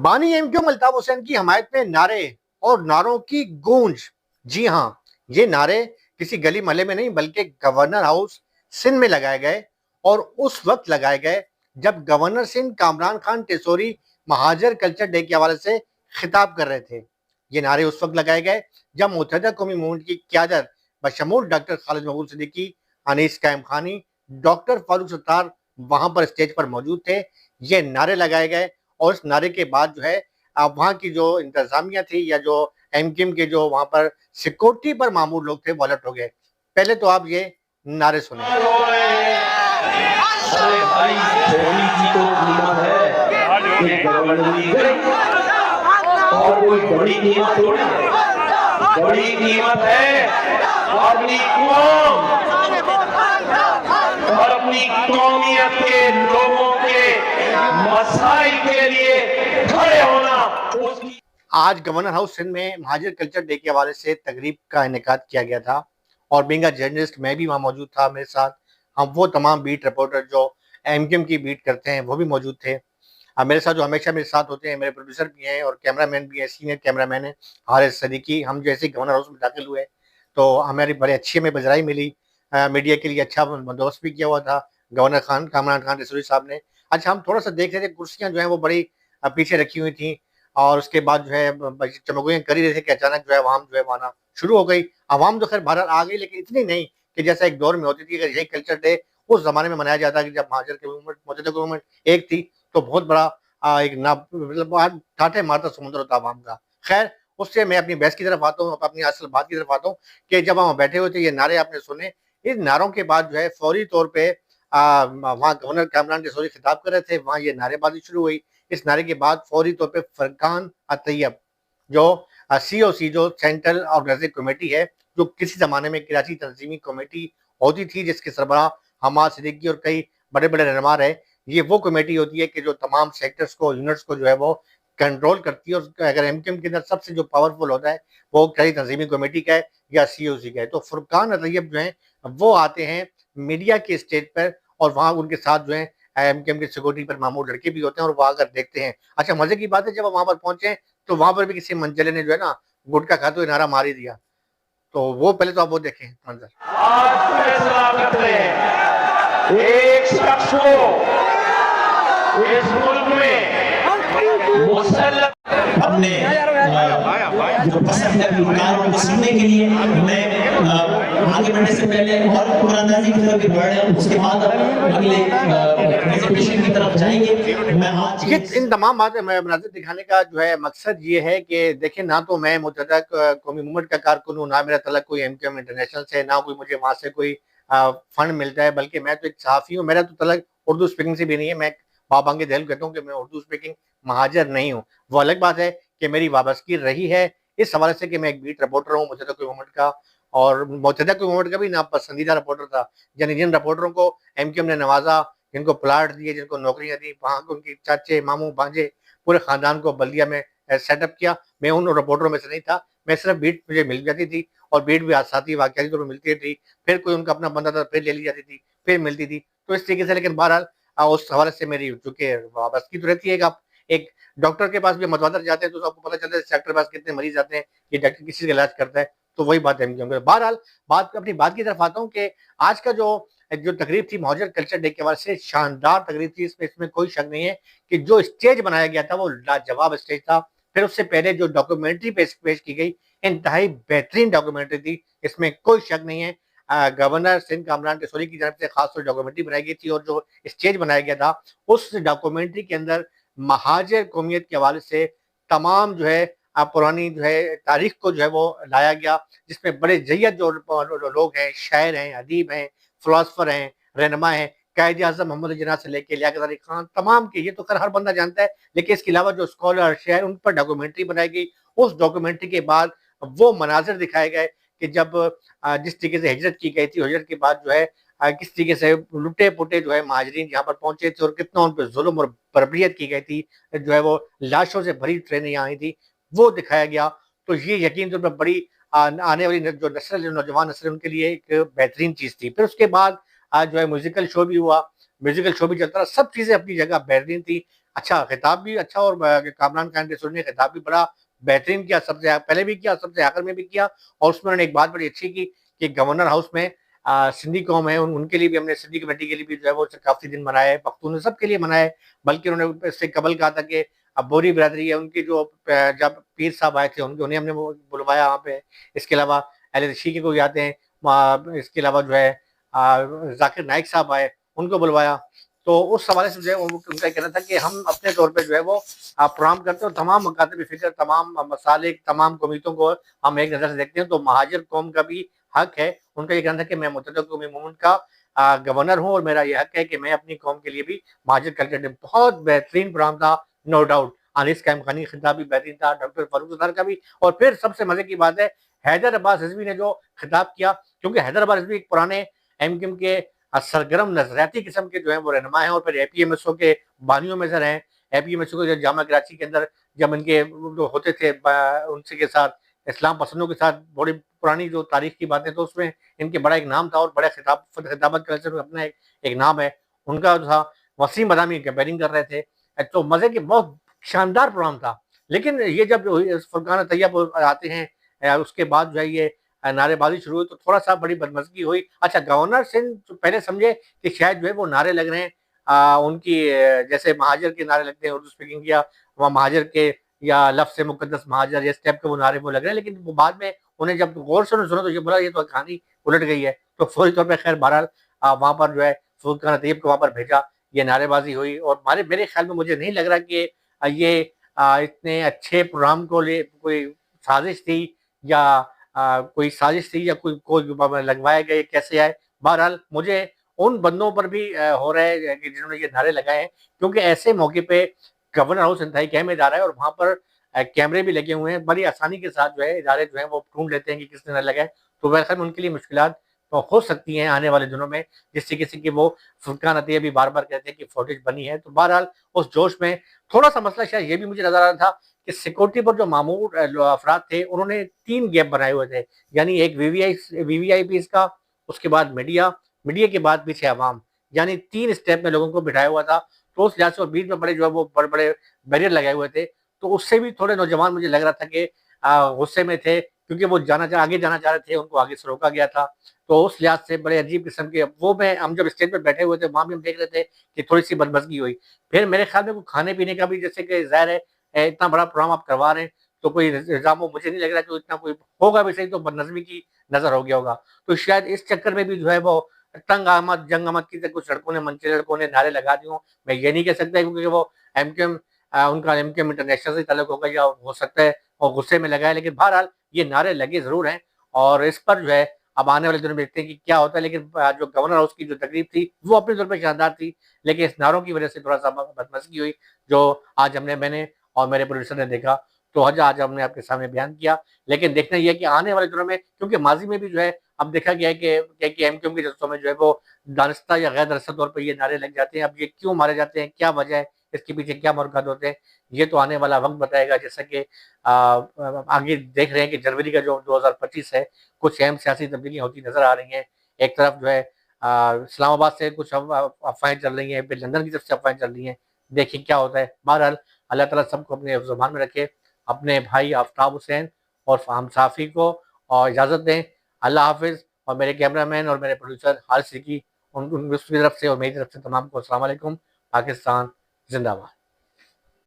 बानी एमक्यूएम अल्ताफ हुसैन की हमायत में नारे और नारों की गूंज। जी हाँ, ये नारे किसी गली मोहल्ले में नहीं बल्कि गवर्नर हाउस सिंध में लगाए गए और उस वक्त लगाए गए जब governor Sindh Kamran Khan Tessori Muhajir culture day के हवाले से खिताब कर रहे थे। ये नारे उस वक्त लगाए गए जब मुत्तहिदा कौमी मूवमेंट की क़यादत बशमूल डॉक्टर खालिद महमूद सिद्दीकी, अनीस कायम खानी, डॉक्टर फारूक सत्तार वहां पर स्टेज पर मौजूद थे। ये नारे लगाए गए और इस नारे के बाद जो है वहाँ की जो इंतजामिया थी या जो एमक्यूएम के जो वहां पर सिक्योरिटी पर मामूर लोग थे वो अलर्ट हो गए। पहले तो आप ये नारे सुने। अरे भाई थोड़ी सी तो कीमत है और कोई बड़ी कीमत थोड़ी है। बड़ी कीमत है अपनी कौम और अपनी कौमियत के लोगों के मसाइल के लिए खड़े होना। उसकी आज गवर्नर हाउस सिंध में महाजर कल्चर डे के हवाले से तकरीब का इनेकाद किया गया था और बीइंग अ जर्नलिस्ट मैं भी वहाँ मौजूद था। मेरे साथ हम वो तमाम बीट रिपोर्टर जो एमक्यूएम की बीट करते हैं वो भी मौजूद थे। मेरे साथ जो हमेशा मेरे साथ होते हैं मेरे प्रोड्यूसर भी हैं और कैमरामैन भी हैं, सीनियर कैमरामैन है हारिस सदीकी। हम जैसे गवर्नर हाउस में दाखिल हुए तो हमारी बड़ी अच्छी हमें बजराई मिली। मीडिया के लिए अच्छा बंदोबस्त भी किया हुआ था गवर्नर खान कामरान खान टेसोरी साहब ने। अच्छा, हम थोड़ा सा देख रहे थे, कुर्सियां जो है वो बड़ी पीछे रखी हुई थी और उसके बाद जो है चमगुएं कर ही रहे थे कि अचानक जो है आवाम जो है आना शुरू हो गई। आवाम तो खैर बाहर आ गई लेकिन इतनी नहीं कि जैसा एक दौर में होती थी। अगर यही कल्चर डे उस जमाने में मनाया जाता कि जब महाजर की मूवमेंट मौजूदा गवर्नमेंट एक थी तो बहुत बड़ा एक ना मतलब ठाठे मारता समुद्र होता आवाम का। खैर, उससे मैं अपनी बहस की तरफ आता हूँ, अपनी असल बात की तरफ आता हूँ कि जब हम बैठे हुए थे ये नारे आपने सुने। इन नारों के बाद जो है फौरी तौर पे वहाँ गवर्नर कामरान टेसोरी खिताब कर रहे थे, वहाँ ये नारेबाजी शुरू हुई। इस नारे के बाद फौरी तौर पे फरकान अतैयब जो सीओसी जो सेंट्रल ऑर्गेनाइजिंग कमेटी है, जो किसी जमाने में कराची तंजीमी कमेटी होती थी जिसके सरबराह हमाद सिद्दीकी और कई बड़े बड़े रहनुमा रहे। ये वो कमेटी होती है कि जो तमाम सेक्टर्स को यूनिट्स को जो है वो कंट्रोल करती है। और अगर एमक्यूएम के अंदर सबसे जो पावरफुल होता है वो कराची तंजीमी कमेटी का है या सीओसी का है। तो फुरकान अतैयब जो है वो आते हैं मीडिया के स्टेज पर और वहाँ उनके साथ जो है एमक्यूएम की सिक्योरिटी पर मामूर लड़के भी होते हैं और वहां आकर देखते हैं। अच्छा, मजे की बात है जब वहां पर पहुंचे तो वहां पर भी किसी मंचले ने जो है ना गुटखा खाते हुए नारा मार ही दिया। तो वो पहले तो आप वो देखें मंजर। आज फैसला करते हैं एक शख्स को इस मुल्क में मुसल्लत अपने जो पसंद है विकारों को सुनने के लिए मैं आगे बढ़ने से पहले और कुरानदाजी की तरफ भी बढ़ रहे हैं, उसके बाद अगले प्रेजेंटेशन की तरफ जाएंगे। मैं आज इन तमाम बातें मनाज़िर दिखाने का जो है मकसद ये है कि देखें, ना तो मैं मुत्तहिदा कौमी मूवमेंट का कारकुन हूँ, ना मेरा तल्लुक कोई एमक्यूएम इंटरनेशनल से, ना कोई मुझे वहाँ से कोई फंड मिलता है, बल्कि मैं तो एक सहाफ़ी हूँ। मेरा तो तल्लुक उर्दू स्पीकिंग से भी नहीं है। मैं बाबांगे दहल कहता हूँ कि मैं उर्दू स्पीकिंग महाजर नहीं हूँ। वो अलग बात है कि मेरी वाबस्तगी रही है इस हवाले से कि मैं एक बीट रिपोर्टर हूँ मुत्तहिदा कौमी मूवमेंट का, और मुत्तहिदा कौमी मूवमेंट का भी ना पसंदीदा रिपोर्टर था। यानी जिन रिपोर्टरों को एमक्यूएम ने नवाजा, जिनको प्लाट दिए, जिनको नौकरियां दी, वहाँ उनके चाचे मामू भांजे पूरे खानदान को बल्दिया में सेटअप किया, मैं उन रिपोर्टरों में से नहीं था। मैं सिर्फ बीट मुझे मिल जाती थी और बीट भी हादसाती वाकयाती तौर पर मिलती थी। फिर कोई उनका अपना बंदा था, फिर ले ली जाती थी, फिर मिलती थी। तो इस तरीके से, लेकिन बहरहाल उस हवाले से मेरी चूंकि वाबस्तगी तो रहती है। आप एक डॉक्टर के पास भी मतवादर जाते हैं तो आपको पता चलता है डॉक्टर के पास कितने मरीज आते हैं, ये डॉक्टर किसी का इलाज करता है। तो वही बात है। बहरहाल अपनी बात की तरफ आता हूँ कि आज का जो जो तकरीब थी महाजर कल्चर डे के हवाले से शानदार तकरीब थी। इसमें कोई शक नहीं है कि जो स्टेज बनाया गया था वो लाजवाब स्टेज था। फिर उससे पहले जो डॉक्यूमेंट्री पेश की गई इंतहाई बेहतरीन डॉक्यूमेंट्री थी, इसमें कोई शक नहीं है। गवर्नर सिंध कामरान टेसोरी की तरफ से खासतौर डॉक्यूमेंट्री बनाई गई थी और जो स्टेज बनाया गया था उस डॉक्यूमेंट्री के अंदर महाजर कौमियत के हवाले से तमाम जो है पुरानी जो है तारीख को जो है वो लाया गया, जिसमें बड़े जय्यद जो लोग हैं, शायर हैं, अदीब हैं, फिलोसफर हैं, रहनुमा हैं, कायद आज़म मोहम्मद जिन्ना से लेके लियाकत अली खान, तमाम के, ये तो खैर हर बंदा जानता है, लेकिन इसके अलावा जो स्कॉलर शायर उन पर डॉक्यूमेंट्री बनाई गई। उस डॉक्यूमेंट्री के बाद वो मनाजिर दिखाए गए कि जब जिस तरीके से हिजरत की गई थी, हिजरत के बाद जो है किस तरीके से लुटे पुटे जो है महाजरीन यहाँ पर पहुंचे थे और कितना उन पर जुल्म और बर्बरियत की गई थी, जो है वो लाशों से भरी ट्रेनें यहाँ आई थी, वो दिखाया गया। तो ये यकीन तौर पर बड़ी आने वाली जो नस्ल, जो नौजवान नस्ल, उनके लिए एक बेहतरीन चीज थी। फिर उसके बाद आज जो है म्यूजिकल शो भी हुआ म्यूजिकल शो भी चलता रहा, सब चीज़ें अपनी जगह बेहतरीन थी। अच्छा खिताब भी अच्छा, और कामरान खान रसूल ने खिताब भी बड़ा बेहतरीन किया, सबसे पहले भी किया, सबसे आखिर में भी किया। और उसमें उन्होंने एक बात बड़ी अच्छी की कि गवर्नर हाउस में सिंधी कौम है, उनके लिए भी हमने, सिंधी कमेटी के लिए भी जो है वो काफ़ी दिन मनाए, पख्तून सबके लिए मनाए। बल्कि उन्होंने इससे कबल कहा था कि अब बोरी बिरादरी है, उनकी जो जब पीर साहब आए थे उन्हें हमने वो बुलवाया वहाँ पे। इसके अलावा अहले तशरीक़ को आते हैं, इसके अलावा जो है जाकिर नाइक साहब आए, उनको बुलवाया। तो उस हवाले से जो है उनका कहना था कि हम अपने तौर पे जो है वो प्रोग्राम करते हैं, और तमाम मकातब फ़िक्र, तमाम मसालिक, तमाम कौमियतों को हम एक नज़र से देखते हैं। तो महाजिर कौम का भी हक है, उनका ये कहना था कि मैं मुत्तहदा कौमी मूवमेंट का गवर्नर हूँ, और मेरा ये हक है कि मैं अपनी कौम के लिए भी महाजिर कल्चर डे, बहुत बेहतरीन प्रोग्राम था, नो डाउट। अनीस कैम खानी खिताब भी बेहतरीन था, डॉक्टर फारूक अब्दुल्ला का भी। और फिर सबसे मजे की बात है, हैदर अब्बास रिजवी ने जो खिताब किया, क्योंकि हैदर अब्बास रिजवी एक पुराने एमक्यूएम के सरगर्म नजरियाती किस्म के जो है वो रहनुमा है, और फिर एपीएमएसओ के बानियों में से रहे। एपीएमएसओ को जामा कराची के अंदर जब इनके जो होते थे उनसे के साथ, इस्लाम पसंदों के साथ, बड़ी पुरानी जो तारीख की बातें, तो उसमें इनके बड़ा एक नाम था, और बड़े खिताबत कल्चर में अपना एक नाम है उनका जो था। वसीम बदामी कंपेयरिंग कर रहे थे, तो मजे की बहुत शानदार प्रोग्राम था। लेकिन ये जब फुरकान तैयब आते हैं, उसके बाद जो है ये नारेबाजी शुरू हुई, तो थोड़ा सा बड़ी बदमज़गी हुई। अच्छा गवर्नर सिंह पहले समझे कि शायद जो है वो नारे लग रहे हैं उनकी, जैसे महाजर के नारे लगते हैं उर्दू स्पीकिंग, या वहाँ महाजर के, या लफ्ज़ से मुकद्दस महाजर, या स्टेप के वो नारे वो लग रहे हैं। लेकिन वो बाद में उन्हें जब गौर से सुना तो ये बोला ये तो कहानी उलट गई है। तो फौरी तौर पर खैर बहरहाल वहाँ पर जो है फुरकान तैयब को वहाँ पर भेजा, ये नारेबाजी हुई। और मेरे ख्याल में मुझे नहीं लग रहा कि ये इतने अच्छे प्रोग्राम को ले कोई साजिश थी, या कोई साजिश थी, या कोई लगवाया गया, कैसे आए। बहरहाल मुझे उन बंदों पर भी हो रहा है कि जिन्होंने ये नारे लगाए हैं, क्योंकि ऐसे मौके पे गवर्नर हाउस इंतहाई अहम इदारा है, और वहाँ पर कैमरे भी लगे हुए हैं, बड़ी आसानी के साथ जो है इदारे जो है वो ढूंढ लेते हैं कि किसने नारे लगाए। तो मेरे ख्याल में उनके लिए मुश्किलात तो हो सकती हैं आने वाले दिनों में, जिससे किसी की वो फुरकान अतिया भी बार बार कहते हैं कि फुटेज बनी है। तो बहरहाल उस जोश में थोड़ा सा मसला शायद ये भी मुझे नजर आ रहा था कि सिक्योरिटी पर जो मामूर अफराद थे, उन्होंने 3 गैप बनाए हुए थे। यानी एक वीवीआईपीज़ का, उसके बाद मीडिया, मीडिया के बाद पीछे अवाम, यानी 3 स्टेप में लोगों को बिठाया हुआ था। तो उस लिहाज से, और बीच में बड़े जो है वो बड़े-बड़े बैरियर लगाए हुए थे। तो उससे भी थोड़े नौजवान मुझे लग रहा था कि गुस्से में थे, क्योंकि वो आगे जाना चाह रहे थे, उनको आगे से रोका गया था। तो उस लिहाज से बड़े अजीब किस्म के वो, मैं हम जब स्टेज पे बैठे हुए थे वहाँ भी हम देख रहे थे कि थोड़ी-सी बदमज़गी हुई। फिर मेरे ख्याल में वो खाने-पीने का भी, जैसे कि ज़ाहिर है इतना बड़ा प्रोग्राम आप करवा रहे हैं, तो कोई इंतज़ाम हो, मुझे नहीं लग रहा कि इतना कोई होगा भी सही, तो बदनज़मी की नज़र हो गया होगा। तो शायद इस चक्कर में भी जो है वो तंग आमद, जंग आमद की कुछ लड़कों ने, मनचले लड़कों ने नारे लगा दिए हों। मैं ये नहीं कह सकता, क्योंकि वो एमक्यूएम उनका एमक्यूएम इंटरनेशनल से ताल्लुक होगा, या हो सकता है और गुस्से में लगा है। लेकिन बहरहाल ये नारे लगे ज़रूर हैं, और इस पर जो है अब आने वाले दिनों में देखते हैं कि क्या होता है। लेकिन जो गवर्नर हाउस की जो तकरीब थी वो अपने तौर पे शानदार थी, लेकिन इस नारों की वजह से थोड़ा-सा बदमज़गी हुई, जो आज मैंने और मेरे प्रोड्यूसर ने देखा। तो आज हमने आपके सामने बयान किया। लेकिन देखना ये है कि आने वाले दिनों में, क्योंकि माज़ी में भी जो है अब देखा गया है कि एमक्यूएम के जलसों में जो है वो दानिस्ता या गैर दानिस्ता तौर पे ये नारे लग जाते हैं। अब ये क्यों मारे जाते हैं, क्या वजह है, इसके पीछे क्या मकसद होते हैं, ये तो आने वाला वक़्त बताएगा। जैसा कि आगे देख रहे हैं कि जनवरी का जो 2025 है, कुछ अहम सियासी तब्दीलियाँ होती नज़र आ रही हैं। एक तरफ जो है इस्लामाबाद से कुछ अफ़वाहें चल रही हैं, फिर लंदन की तरफ से अफ़वाहें चल रही हैं। देखिए क्या होता है। बहरहाल अल्लाह ताला सबको अपने हिफ्ज़-ओ-मान में रखे। अपने भाई आफ्ताब हुसैन और फ़ाहम साफ़ी को और इजाज़त दें। अल्लाह हाफ़िज़। और मेरे कैमरामैन और मेरे प्रोड्यूसर हारिस सिद्दीकी, उनकी तरफ से और मेरी तरफ से तमाम को अस्सलाम वालेकुम। पाकिस्तान ज़िंदाबाद।